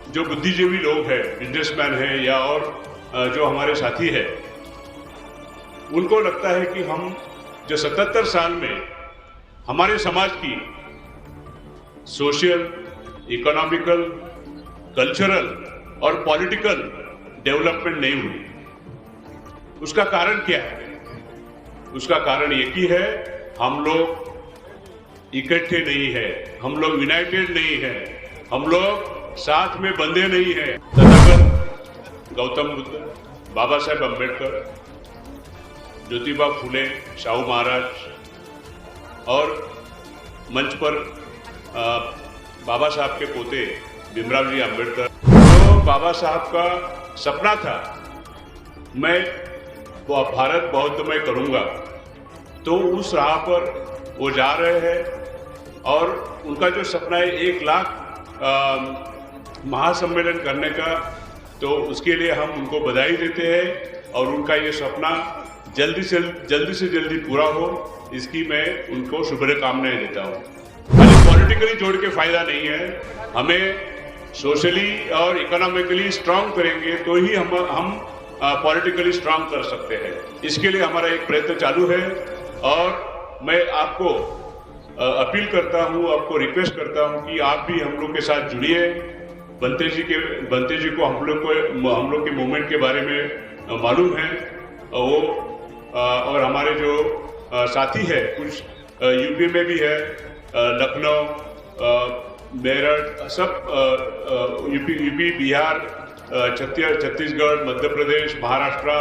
जो बुद्धिजीवी लोग हैं, बिजनेसमैन हैं या और जो हमारे साथी हैं, उनको लगता है कि हम जो 77 साल में हमारे समाज की सोशल, इकोनॉमिकल, कल्चरल और पॉलिटिकल डेवलपमेंट नहीं हुई। उसका कारण क्या है? उसका कारण एक ही है, हम लोग इकट्ठे नहीं है, हम लोग यूनाइटेड नहीं है, हम लोग साथ में बंधे नहीं हैं। तथागत गौतम बुद्ध, बाबा साहेब अम्बेडकर, ज्योतिबा फूले, शाहू महाराज और मंच पर बाबा साहब के पोते भीमराव जी अम्बेडकर। तो बाबा साहब का सपना था, मैं भारत बौद्धमय करूंगा, तो उस राह पर वो जा रहे हैं और उनका जो सपना है 1 लाख महासम्मेलन करने का, तो उसके लिए हम उनको बधाई देते हैं और उनका ये सपना जल्दी से जल्दी पूरा हो, इसकी मैं उनको शुभकामनाएं देता हूँ। खाली पॉलिटिकली जोड़ के फायदा नहीं है, हमें सोशली और इकोनॉमिकली स्ट्रांग करेंगे तो ही हम पॉलिटिकली स्ट्रांग कर सकते हैं। इसके लिए हमारा एक प्रयत्न चालू है और मैं आपको अपील करता हूँ, आपको रिक्वेस्ट करता हूँ कि आप भी हम लोग के साथ जुड़िए। बंते जी को हम लोग के मूवमेंट के बारे में मालूम है, वो और हमारे जो साथी है कुछ यूपी में भी है, लखनऊ, मेरठ, सब यूपी, बिहार, छत्तीसगढ़, मध्य प्रदेश, महाराष्ट्र,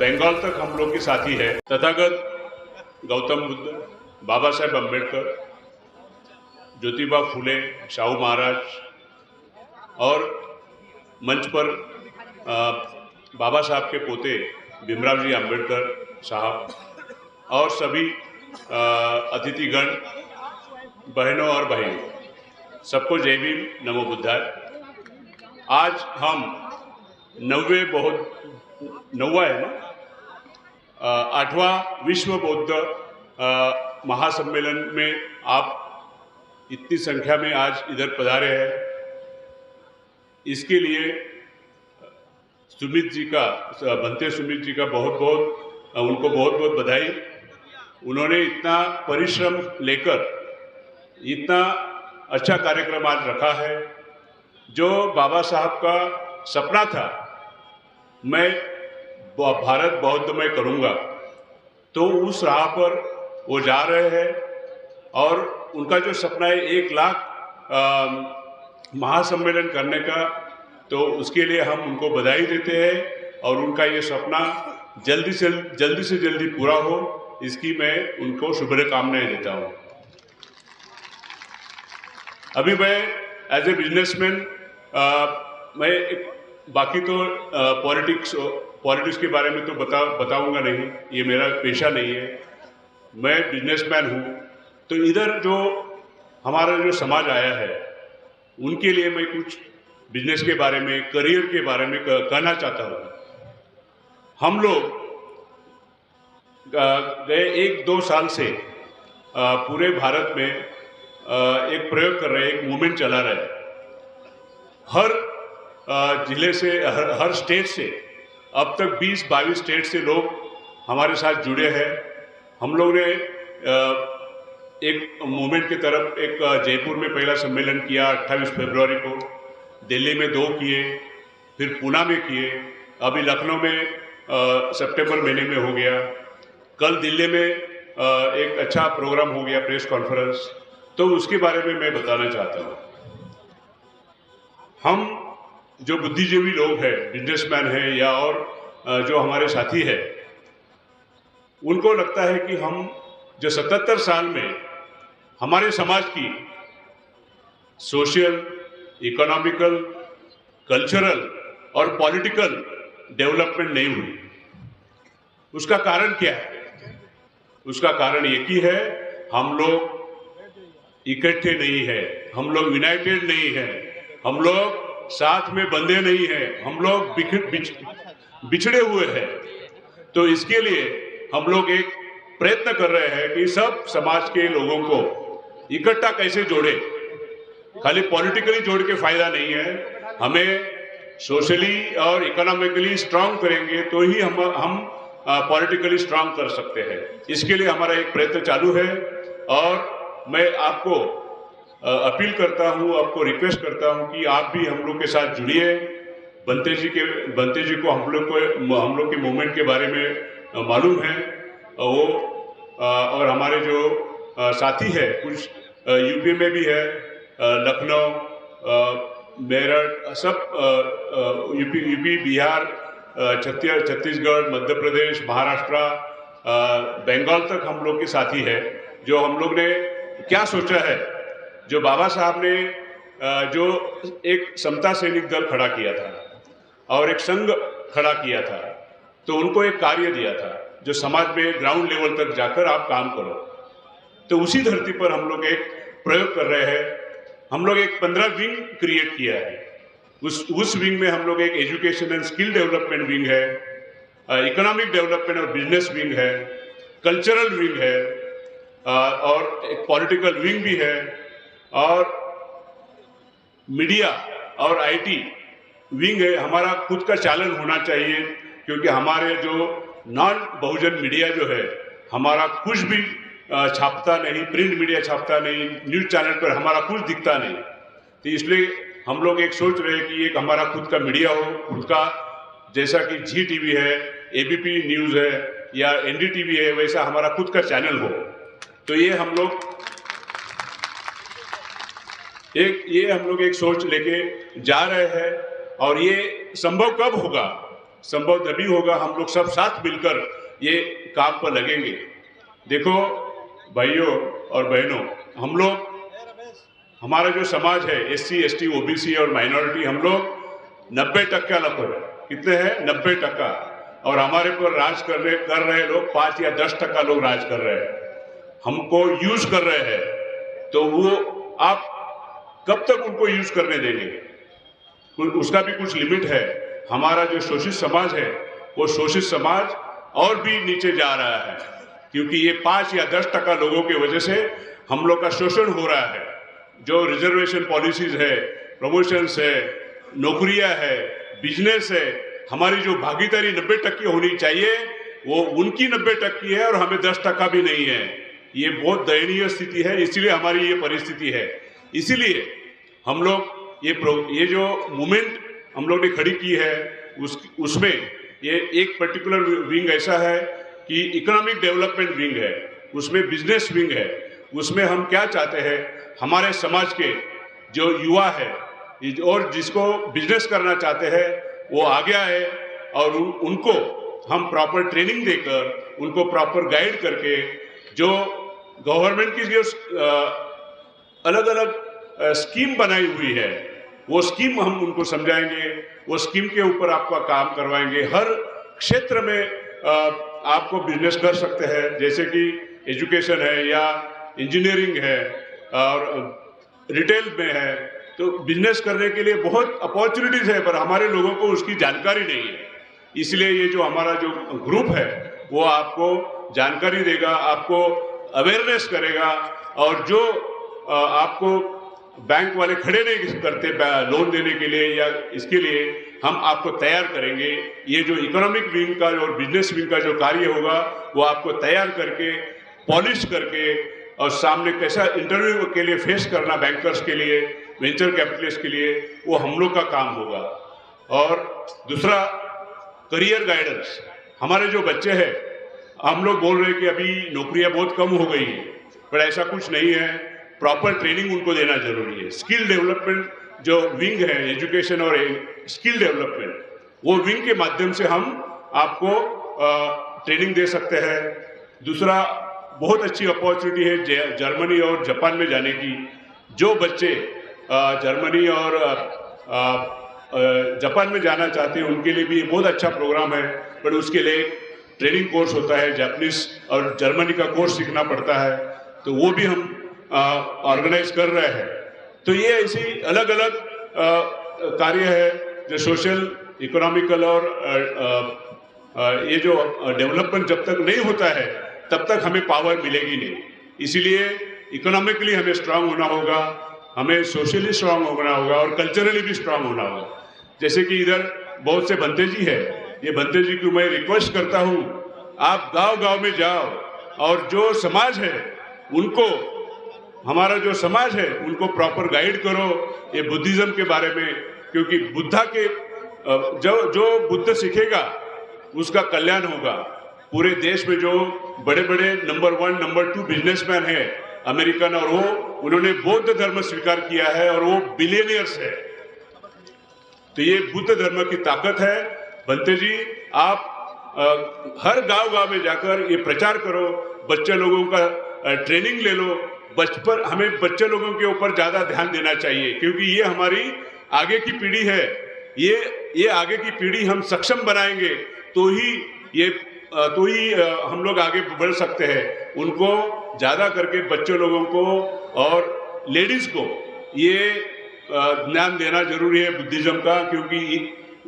बंगाल तक हम लोग के साथी है। तथागत गौतम बुद्ध, बाबा साहेब अम्बेडकर, ज्योतिबा फूले, शाहू महाराज और मंच पर बाबा साहब के पोते भीमराव जी अम्बेडकर साहब और सभी अतिथिगण, बहनों और भाइयों, सबको जय भीम, नमो बुद्धाय। आज हम 9वां है ना, 8वां विश्व बौद्ध महासम्मेलन में आप इतनी संख्या में आज इधर पधारे हैं। इसके लिए बनते सुमित जी का उनको बहुत बहुत बधाई। उन्होंने इतना परिश्रम लेकर इतना अच्छा कार्यक्रम आज रखा है। जो बाबा साहब का सपना था, मैं भारत बौद्धमय करूंगा, तो उस राह पर वो जा रहे हैं और उनका जो सपना है 1 लाख महासम्मेलन करने का, तो उसके लिए हम उनको बधाई देते हैं और उनका ये सपना जल्दी से जल्दी पूरा हो, इसकी मैं उनको शुभकामनाएं देता हूँ। अभी मैं एज ए बिजनेसमैन, मैं बाकी तो पॉलिटिक्स के बारे में तो बताऊंगा नहीं, ये मेरा पेशा नहीं है, मैं बिजनेसमैन हूँ। तो इधर जो हमारा जो समाज आया है, उनके लिए मैं कुछ बिजनेस के बारे में, करियर के बारे में कहना चाहता हूँ। हम लोग गए 1-2 साल से पूरे भारत में एक प्रयोग कर रहे हैं, एक मूवमेंट चला रहे हैं। हर जिले से, हर स्टेट से अब तक 20-22 स्टेट से लोग हमारे साथ जुड़े हैं। हम लोग ने एक मूवमेंट की तरफ एक जयपुर में पहला सम्मेलन किया 28 फरवरी को, दिल्ली में 2 किए, फिर पुणे में किए, अभी लखनऊ में सितंबर महीने में हो गया, कल दिल्ली में एक अच्छा प्रोग्राम हो गया, प्रेस कॉन्फ्रेंस। तो उसके बारे में मैं बताना चाहता हूँ। हम जो बुद्धिजीवी लोग हैं, बिजनेसमैन हैं या और जो हमारे साथी हैं, उनको लगता है कि हम जो 77 साल में हमारे समाज की सोशल, इकोनॉमिकल, कल्चरल और पॉलिटिकल डेवलपमेंट नहीं हुई। उसका कारण क्या है? उसका कारण एक ही है, हम लोग इकट्ठे नहीं है, हम लोग यूनाइटेड नहीं है, हम लोग साथ में बंधे नहीं हैं, हम लोग बिछड़े हुए हैं। तो इसके लिए हम लोग एक प्रयत्न कर रहे हैं कि सब समाज के लोगों को इकट्ठा कैसे जोड़े। खाली पॉलिटिकली जोड़ के फायदा नहीं है, हमें सोशली और इकोनॉमिकली स्ट्रांग करेंगे तो ही हम पॉलिटिकली स्ट्रांग कर सकते हैं। इसके लिए हमारा एक प्रयत्न चालू है और मैं आपको अपील करता हूं, आपको रिक्वेस्ट करता हूं कि आप भी हम लोग के साथ जुड़िए। बंते जी को हम लोग के मूवमेंट के बारे में मालूम है, वो और हमारे जो साथी है कुछ यूपी में भी है, लखनऊ, मेरठ, सब यूपी, बिहार, छत्तीसगढ़, मध्य प्रदेश, महाराष्ट्र, बंगाल तक हम लोग के साथी है। जो हम लोग ने क्या सोचा है, जो बाबा साहब ने जो एक समता सैनिक दल खड़ा किया था और एक संघ खड़ा किया था, तो उनको एक कार्य दिया था जो समाज में ग्राउंड लेवल तक जाकर आप काम करो। तो उसी धरती पर हम लोग एक प्रयोग कर रहे हैं। हम लोग एक 15 विंग क्रिएट किया है। उस विंग में हम लोग एक education and skill development wing है, इकोनॉमिक डेवलपमेंट और बिजनेस विंग है, कल्चरल विंग है, और एक पॉलिटिकल विंग भी है, और मीडिया और आईटी विंग है। हमारा खुद का चैनल होना चाहिए, क्योंकि हमारे जो नॉन बहुजन मीडिया जो है हमारा कुछ भी छापता नहीं, प्रिंट मीडिया छापता नहीं, न्यूज चैनल पर हमारा कुछ दिखता नहीं। तो इसलिए हम लोग एक सोच रहे हैं कि एक हमारा खुद का मीडिया हो, खुद का, जैसा कि जी टीवी है, एबीपी न्यूज है या एनडीटीवी है, वैसा हमारा खुद का चैनल हो। तो ये हम लोग एक सोच लेके जा रहे हैं। और ये संभव कब होगा? संभव तभी होगा हम लोग सब साथ मिलकर ये काम पर लगेंगे। देखो भाइयों और बहनों, हम लोग, हमारा जो समाज है एससी, एसटी, ओबीसी और माइनॉरिटी, हम लोग 90% लोग हैं। कितने हैं? 90%। और हमारे पर राज कर रहे लोग 5 या 10% लोग राज कर रहे हैं, हमको यूज कर रहे हैं। तो वो आप कब तक उनको यूज करने देंगे? उसका भी कुछ लिमिट है। हमारा जो शोषित समाज है, वो शोषित समाज और भी नीचे जा रहा है, क्योंकि ये 5 या 10% लोगों की वजह से हम लोग का शोषण हो रहा है। जो रिजर्वेशन पॉलिसीज है, प्रमोशंस है, नौकरियां है, बिजनेस है, हमारी जो भागीदारी 90% होनी चाहिए वो उनकी 90% है और हमें 10% भी नहीं है। ये बहुत दयनीय स्थिति है, इसीलिए हमारी ये परिस्थिति है। इसीलिए हम लोग ये जो मूवमेंट हम लोग ने खड़ी की है, उसमें ये एक पर्टिकुलर विंग ऐसा है कि इकोनॉमिक डेवलपमेंट विंग है, उसमें बिजनेस विंग है। उसमें हम क्या चाहते हैं, हमारे समाज के जो युवा है और जिसको बिजनेस करना चाहते हैं वो आगे आए, और उनको हम प्रॉपर ट्रेनिंग देकर, उनको प्रॉपर गाइड करके, जो गवर्नमेंट की जो अलग अलग स्कीम बनाई हुई है, वो स्कीम हम उनको समझाएंगे, वो स्कीम के ऊपर आपका काम करवाएंगे। हर क्षेत्र में आपको बिजनेस कर सकते हैं, जैसे कि एजुकेशन है या इंजीनियरिंग है और रिटेल में है। तो बिजनेस करने के लिए बहुत अपॉर्चुनिटीज है, पर हमारे लोगों को उसकी जानकारी नहीं है। इसलिए ये जो हमारा जो ग्रुप है वो आपको जानकारी देगा, आपको अवेयरनेस करेगा, और जो आपको बैंक वाले खड़े नहीं करते लोन देने के लिए या इसके लिए, हम आपको तैयार करेंगे। ये जो इकोनॉमिक विंग का और बिजनेस विंग का जो कार्य होगा वो आपको तैयार करके, पॉलिश करके, और सामने कैसा इंटरव्यू के लिए फेस करना बैंकर्स के लिए, वेंचर कैपिटलिस्ट के लिए, वो हम लोग का काम होगा। और दूसरा, करियर गाइडेंस। हमारे जो बच्चे हैं, हम लोग बोल रहे हैं कि अभी नौकरियां बहुत कम हो गई हैं, पर ऐसा कुछ नहीं है। प्रॉपर ट्रेनिंग उनको देना जरूरी है। स्किल डेवलपमेंट जो विंग है, एजुकेशन और स्किल डेवलपमेंट, वो विंग के माध्यम से हम आपको ट्रेनिंग दे सकते हैं। दूसरा, बहुत अच्छी अपॉर्चुनिटी है जर्मनी और जापान में जाने की। जो बच्चे जर्मनी और जापान में जाना चाहते हैं उनके लिए भी बहुत अच्छा प्रोग्राम है, पर उसके लिए ट्रेनिंग कोर्स होता है, जापानीज और जर्मनी का कोर्स सीखना पड़ता है, तो वो भी हम ऑर्गेनाइज कर रहे हैं। तो ये ऐसी अलग अलग कार्य है जो सोशल, इकोनॉमिकल और ये जो डेवलपमेंट जब तक नहीं होता है तब तक हमें पावर मिलेगी नहीं। इसीलिए इकोनॉमिकली हमें स्ट्रांग होना होगा, हमें सोशली स्ट्रांग होना होगा और कल्चरली भी स्ट्रांग होना होगा। जैसे कि इधर बहुत से बंते जी है, ये बंते जी को मैं रिक्वेस्ट करता हूँ, आप गांव-गांव में जाओ और जो समाज है उनको, हमारा जो समाज है उनको प्रॉपर गाइड करो ये बुद्धिज्म के बारे में, क्योंकि बुद्धा के जो बुद्ध सीखेगा उसका कल्याण होगा। पूरे देश में जो बड़े बड़े नंबर 1 नंबर 2 बिजनेसमैन है अमेरिकन, और वो उन्होंने बौद्ध धर्म स्वीकार किया है और वो बिलियनियर्स है। तो ये बुद्ध धर्म की ताकत है। बंते जी, आप हर गांव-गांव में जाकर ये प्रचार करो, बच्चे लोगों का ट्रेनिंग ले लो। बचपन हमें बच्चे लोगों के ऊपर ज्यादा ध्यान देना चाहिए, क्योंकि ये हमारी आगे की पीढ़ी है। ये आगे की पीढ़ी हम सक्षम बनाएंगे तो ही हम लोग आगे बढ़ सकते हैं। उनको ज्यादा करके बच्चे लोगों को और लेडीज को ये ज्ञान देना जरूरी है बुद्धिज्म का, क्योंकि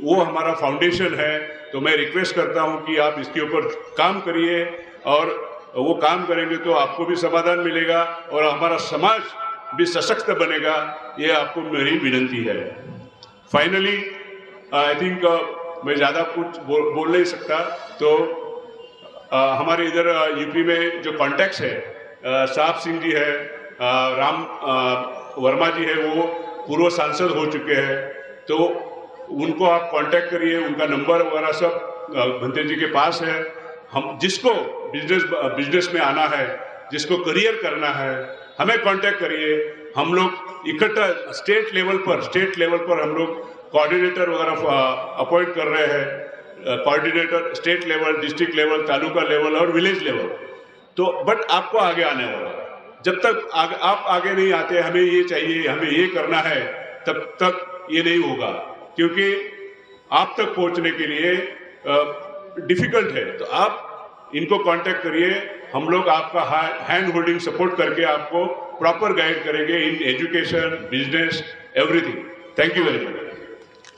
वो हमारा फाउंडेशन है। तो मैं रिक्वेस्ट करता हूं कि आप इसके ऊपर काम करिए, और वो काम करेंगे तो आपको भी समाधान मिलेगा और हमारा समाज भी सशक्त बनेगा। ये आपको मेरी विनती है। फाइनली आई थिंक मैं ज़्यादा कुछ बोल नहीं सकता। तो हमारे इधर यूपी में जो कॉन्टैक्ट्स है, साहब सिंह जी है, राम वर्मा जी है, वो पूर्व सांसद हो चुके हैं, तो उनको आप कांटेक्ट करिए। उनका नंबर वगैरह सब भंते जी के पास है। हम जिसको बिजनेस में आना है, जिसको करियर करना है, हमें कांटेक्ट करिए। हम लोग इकट्ठा स्टेट लेवल पर हम लोग कोऑर्डिनेटर वगैरह अपॉइंट कर रहे हैं। Coordinator state level, district level, taluka level और विलेज लेवल। तो बट आपको आगे आने वाला, जब तक आप आगे नहीं आते, हमें ये चाहिए, हमें ये करना है, तब तक ये नहीं होगा, क्योंकि आप तक पहुंचने के लिए डिफिकल्ट है। तो आप इनको कांटेक्ट करिए। हम लोग आपका हैंड होल्डिंग सपोर्ट करके आपको प्रॉपर गाइड करेंगे in education, business, everything. Thank you very much.